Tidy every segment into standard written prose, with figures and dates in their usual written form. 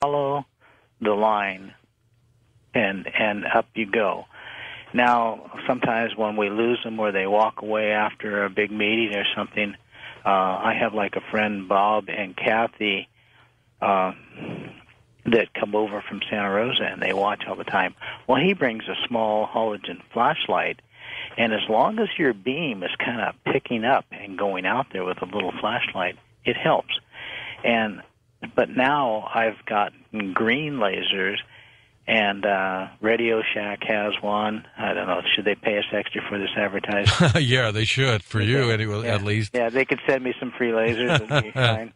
follow the line, and up you go. Now, sometimes when we lose them or they walk away after a big meeting or something, I have like a friend, Bob and Kathy, that come over from Santa Rosa, and they watch all the time. Well, he brings a small halogen flashlight, and as long as your beam is kind of picking up and going out there with a little flashlight, it helps. But now I've got green lasers, and Radio Shack has one. I don't know, should they pay us extra for this advertising? Yeah, they should, for you anyway, at least. Yeah, they could send me some free lasers. It'd be fine.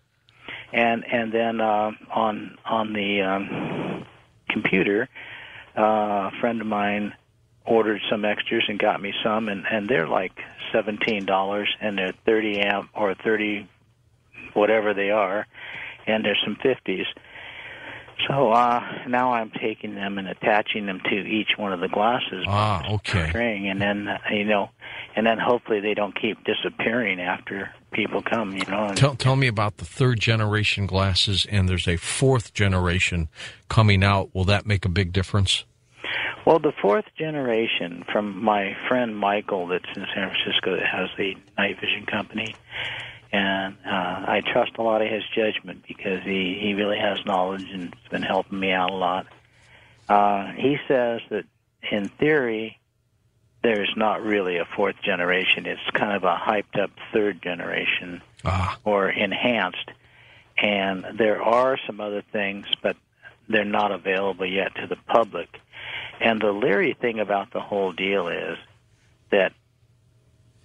And then on the computer, a friend of mine ordered some extras and got me some, and they're like $17, and they're 30 amp or 30 whatever they are, and there's some 50s. So now I'm taking them and attaching them to each one of the glasses. Okay. String, and then and then hopefully they don't keep disappearing after people come. Tell me about the third generation glasses, and there's a fourth generation coming out. Will that make a big difference? Well, the fourth generation from my friend Michael, that's in San Francisco, that has the night vision company. And I trust a lot of his judgment because he really has knowledge and has been helping me out a lot. He says that in theory, there's not really a fourth generation. It's kind of a hyped-up third generation or enhanced. And there are some other things, but they're not available yet to the public. And the leery thing about the whole deal is that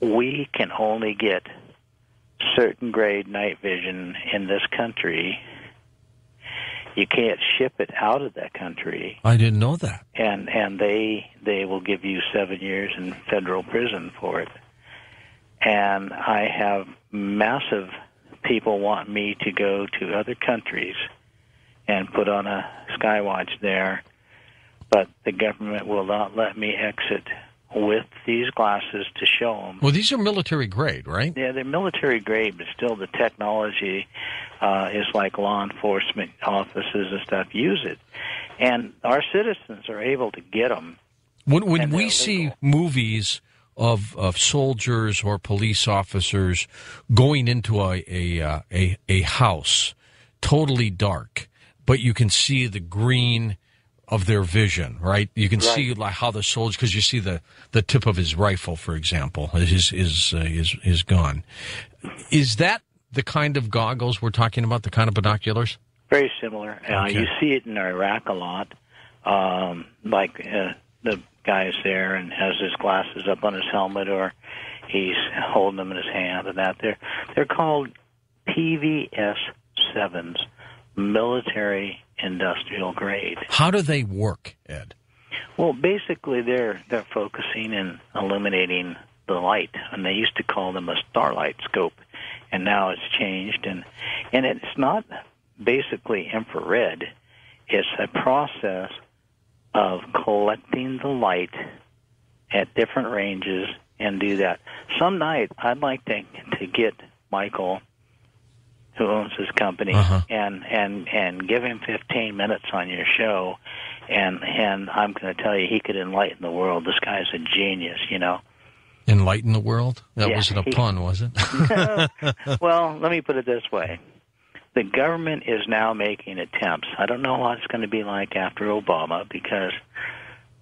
we can only get certain grade night vision in this country. You can't ship it out of that country. I didn't know that. And they will give you 7 years in federal prison for it. And I have massive people want me to go to other countries and put on a Skywatch there, but the government will not let me exit with these glasses to show them. Well, these are military grade, right? Yeah, they're military grade, but still the technology is like law enforcement offices and stuff use it. And our citizens are able to get them. When we see movies of soldiers or police officers going into a house, totally dark, but you can see the green of their vision, right? You can see like how the soldier, because you see the tip of his rifle, for example, his gun. Is that the kind of goggles we're talking about? The kind of binoculars? Very similar. Okay. You see it in Iraq a lot. The guy's there and has his glasses up on his helmet, or he's holding them in his hand, and that they're called PVS 7s, military industrial grade. How do they work, Ed? Well, basically they're focusing and illuminating the light, and they used to call them a starlight scope, and now it's changed, and it's not basically infrared. It's a process of collecting the light at different ranges and do that. Some night I'd like to get Michael, who owns his company, and give him 15 minutes on your show, and I'm going to tell you, he could enlighten the world. This guy's a genius, Enlighten the world? That wasn't a pun, was it? Well, let me put it this way. The government is now making attempts. I don't know what it's going to be like after Obama, because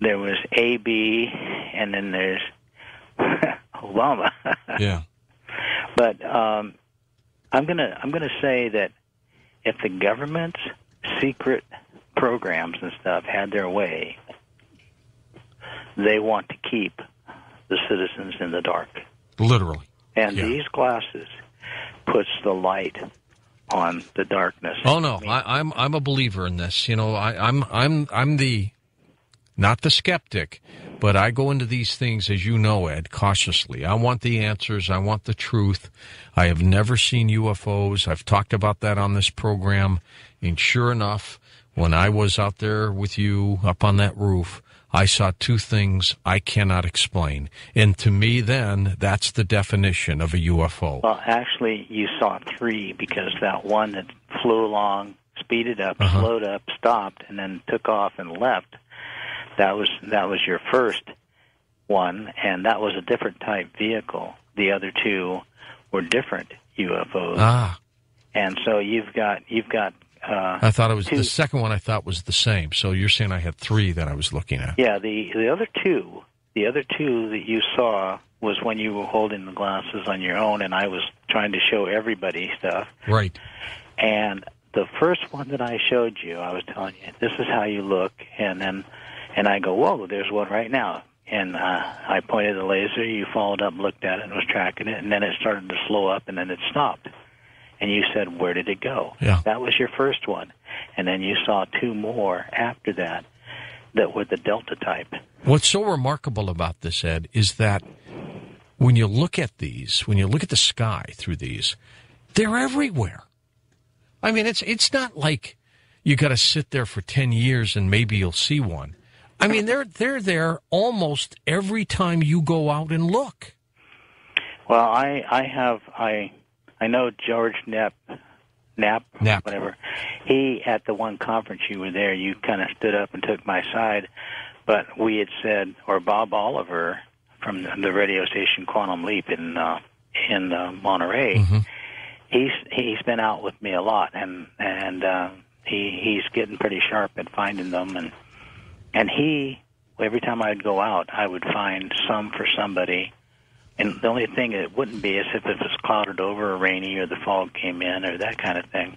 there was AB and then there's Obama. Yeah. But I'm gonna say that if the government's secret programs and stuff had their way, they want to keep the citizens in the dark. Literally. And these glasses puts the light on the darkness. Oh no, I'm a believer in this. I'm the not the skeptic, but I go into these things, as you know, Ed, cautiously. I want the answers. I want the truth. I have never seen UFOs. I've talked about that on this program. And sure enough, when I was out there with you up on that roof, I saw two things I cannot explain. And to me, then, that's the definition of a UFO. Well, actually, you saw three, because that one that flew along speeded up, slowed up, stopped, and then took off and left, that was your first one, and that was a different type vehicle. The other two were different UFOs. Ah. And so you've got I thought it was the second one. I thought was the same. So you're saying I had three that I was looking at. Yeah, the other two that you saw was when you were holding the glasses on your own, and I was trying to show everybody stuff. Right. And the first one that I showed you, I was telling you, this is how you look, and I go, whoa, there's one right now. And I pointed the laser, you followed up, looked at it, and was tracking it, and then it started to slow up, and then it stopped. And you said, where did it go? Yeah. That was your first one. And then you saw two more after that were the Delta type. What's so remarkable about this, Ed, is that when you look at these, when you look at the sky through these, they're everywhere. I mean, it's not like you got to sit there for 10 years and maybe you'll see one. I mean, they're there almost every time you go out and look. Well, I know George Knapp, whatever. He, at the one conference you were there, you kind of stood up and took my side, but we had said, or Bob Oliver from the radio station Quantum Leap in Monterey, he's been out with me a lot, and he's getting pretty sharp at finding them, and he, every time I'd go out, I would find some for somebody. And the only thing it wouldn't be is if it was clouded over or rainy or the fog came in or that kind of thing.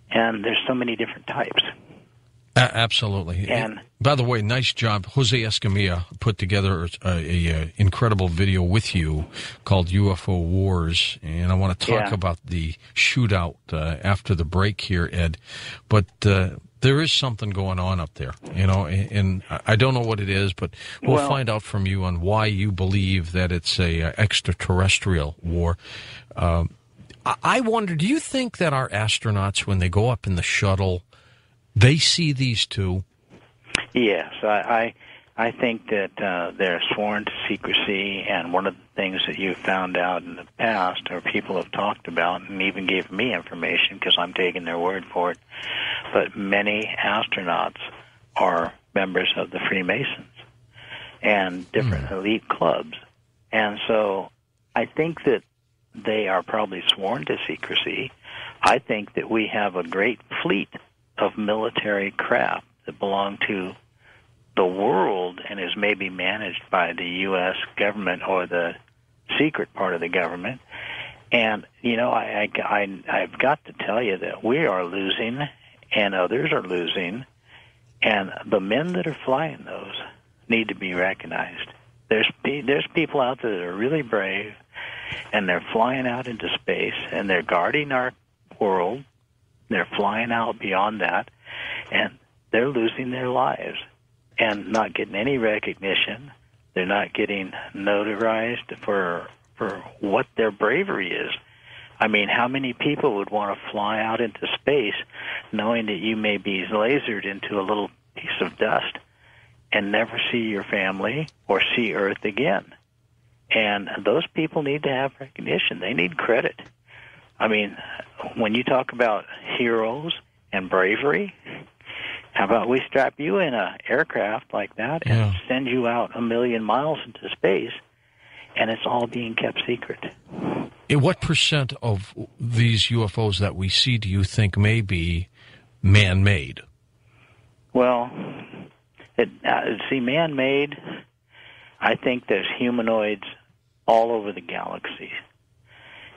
And there's so many different types. Absolutely. And by the way, nice job. Jose Escamilla put together a incredible video with you called UFO Wars. And I want to talk about the shootout after the break here, Ed. But there is something going on up there, and I don't know what it is, but we'll find out from you on why you believe that it's a extraterrestrial war. I wonder, do you think that our astronauts, when they go up in the shuttle, they see these too? Yes, I think that they're sworn to secrecy, and one of the things that you've found out in the past, or people have talked about, and even gave me information because I'm taking their word for it, but many astronauts are members of the Freemasons and different elite clubs. And so I think that they are probably sworn to secrecy. I think that we have a great fleet of military craft that belong to the world and is maybe managed by the U.S. government or the secret part of the government. And, I've got to tell you that we are losing and others are losing, and the men that are flying those need to be recognized. There's people out there that are really brave, and they're flying out into space, and they're guarding our world. They're flying out beyond that, and they're losing their lives and not getting any recognition. They're not getting notarized for what their bravery is. I mean, how many people would want to fly out into space knowing that you may be lasered into a little piece of dust and never see your family or see Earth again? And those people need to have recognition. They need credit. I mean, when you talk about heroes and bravery, how about we strap you in an aircraft like that and send you out 1 million miles into space, and it's all being kept secret? What percent of these UFOs that we see do you think may be man-made? Well, man-made, I think there's humanoids all over the galaxy.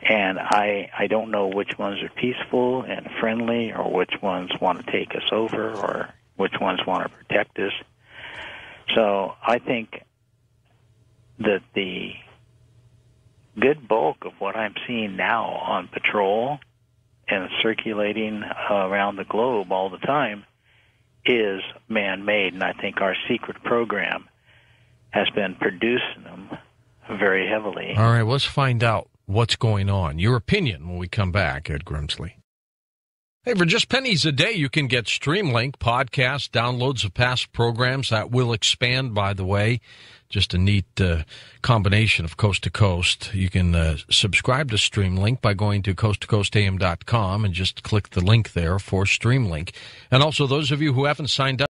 And I don't know which ones are peaceful and friendly or which ones want to take us over or which ones want to protect us. So I think that the good bulk of what I'm seeing now on patrol and circulating around the globe all the time is man-made, and I think our secret program has been producing them very heavily. All right, let's find out what's going on. Your opinion when we come back, Ed Grimsley. Hey, for just pennies a day, you can get StreamLink podcasts, downloads of past programs that will expand, by the way, Just a neat combination of coast to coast. You can subscribe to Streamlink by going to coasttocoastam.com and just click the link there for Streamlink. And also, those of you who haven't signed up,